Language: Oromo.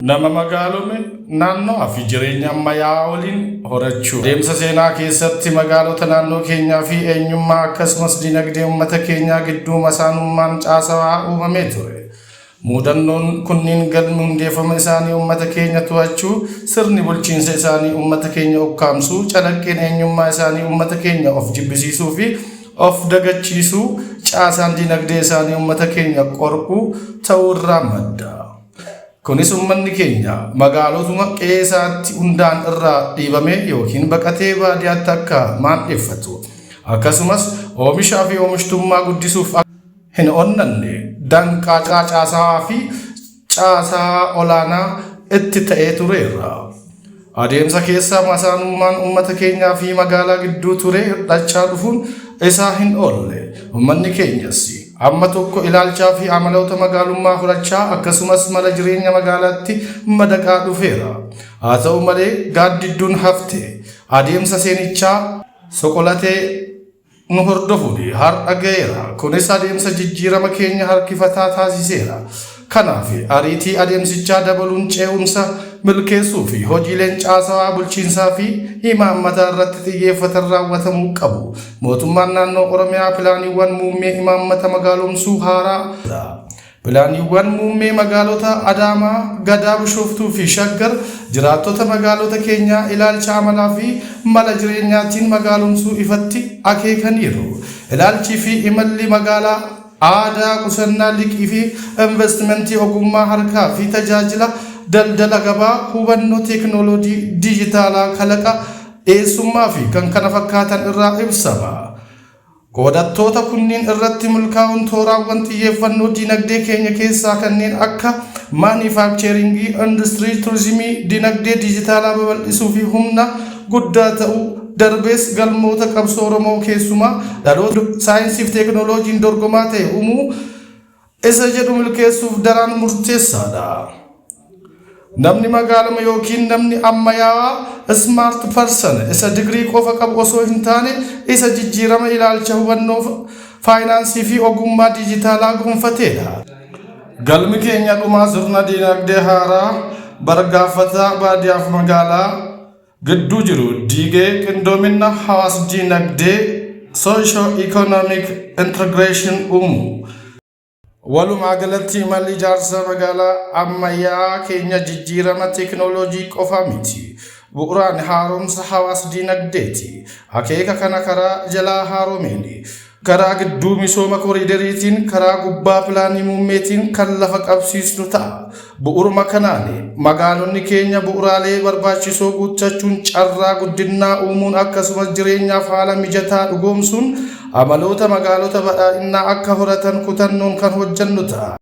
Nama magaalome naannoo fi jireenya ammayyaa waliin horachuu. Deemsa seenaa keessatti magaalota naannoo keenyaa fi eenyummaa akkasumas dinagdee uummata keenyaa gidduu masaanummaan caasawaa uumamee ture. Muudannoon kunniin galmi hundeeffama isaanii uummata keenya to'achuu, sirni bulchiinsa isaanii uummata keenya ukkaamsuu, calaqqeen eenyummaa isaanii uummata keenya of jibbisiisuu fi of dagachiisuu, caasaan dinagdee isaanii uummata keenya qorquu ta'uu irraa madda. Kunis uummanni keenya magaalotuma qe'eesaatti hundaan irraa dhiibamee yookiin baqatee baadiyyaatti akka maandheeffatu akkasumas oomishaa fi oomishtummaa guddisuuf hin onnanne danqaa caasaa fi caasaa olaanaa itti ta'ee tureera. Adeemsa keessaa masaanummaan uummata keenyaa fi magaalaa gidduu ture hir'achaa dhufuun isaa hin oolle. Uummanni keenyas amma tokko ilaalchaa fi amaloota magaalummaa fudhachaa akkasumas mala jireenya magaalaatti madaqaa dhufeera. Haa ta'u malee gaaddidduun hafte adeemsa seenichaa soqolatee nu hordofuun har'a ga'eera. Kunis adeemsa jijjiirama keenya harkifataa taasiseera. Kanaaf ariitii adeemsichaa dabaluun ce'umsa milkeessuu fi hojiileen caasawaa bulchiinsaa fi imaammataa irratti xiyyeeffatan raawwatamuu qabu. Mootummaan naannoo Oromiyaa pilaaniiwwan muummee imaammata magaalomsuu haaraa. Pilaaniiwwan muummee magaalota Adaamaa, Gadaa, Bishooftuu fi Shaggar jiraattota magaalota keenyaa ilaalcha amalaa fi mala jireenyaatiin magaalomsuu ifatti akeekaniiru. Ilaalchii fi imalli magaalaa aadaa, qusannaa, liqii fi investimentii ogummaa harkaa fi tajaajila daldala gabaa, hubannoo teekinooloojii dijitaalaa, kalaqa dhiyeessummaa fi kan kana fakkaatan irraa ibsama. Qooddattoota kunniin irratti milkaa'uun tooraawwan xiyyeeffannoo dinagdee keenya keessaa kanneen akka maanifaakcheringii, industirii, turizimii, dinagdee dijitaalaa babal'isuu fi humna guddaa ta'uu darbees galmoota qabsoo Oromoo keessumaa dhaloota saayinsii fi teekinooloojiin dorgomaa ta'e uumuu isa jedhu milkeessuuf daran murteessaadha. Namni magaalama yookiin namni ammayyaawaa smart person isa digrii qofa qabu osoo hin taane isa jijjiirama ilaalcha hubannoo faayinaansii fi ogummaa dijitaalaa gonfateedha. Galmi keenya dhumaa sirna dinagdee haaraa bargaafataa baadiyyaaf magaalaa gidduu jiru diigee qindoomina hawaas dinagdee soosho-ikonoomik integreeshin uumuu. Walumaa galatti imalli ijaarsa magaalaa ammayyaa keenya jijjiirama teekinooloojii qofa miti. Bu'uuraan haaromsa hawaas dinagdeeti. Akeeka kana karaa jalaa haaromeeni. Karaa gidduu misooma koriidariitiin, karaa gubbaa pilaanii muummeetiin kan lafa qabsiisnu ta'a. Bu'uuruma kanaan magaalonni keenya bu'uuraalee barbaachisoo guuttachuun carraa guddinaa uumuun akkasumas jireenyaaf haala mijataa dhugoomsuun amaloota magaalota badhaadhinaa akka horatan kutannoon kan hojjennu ta'a.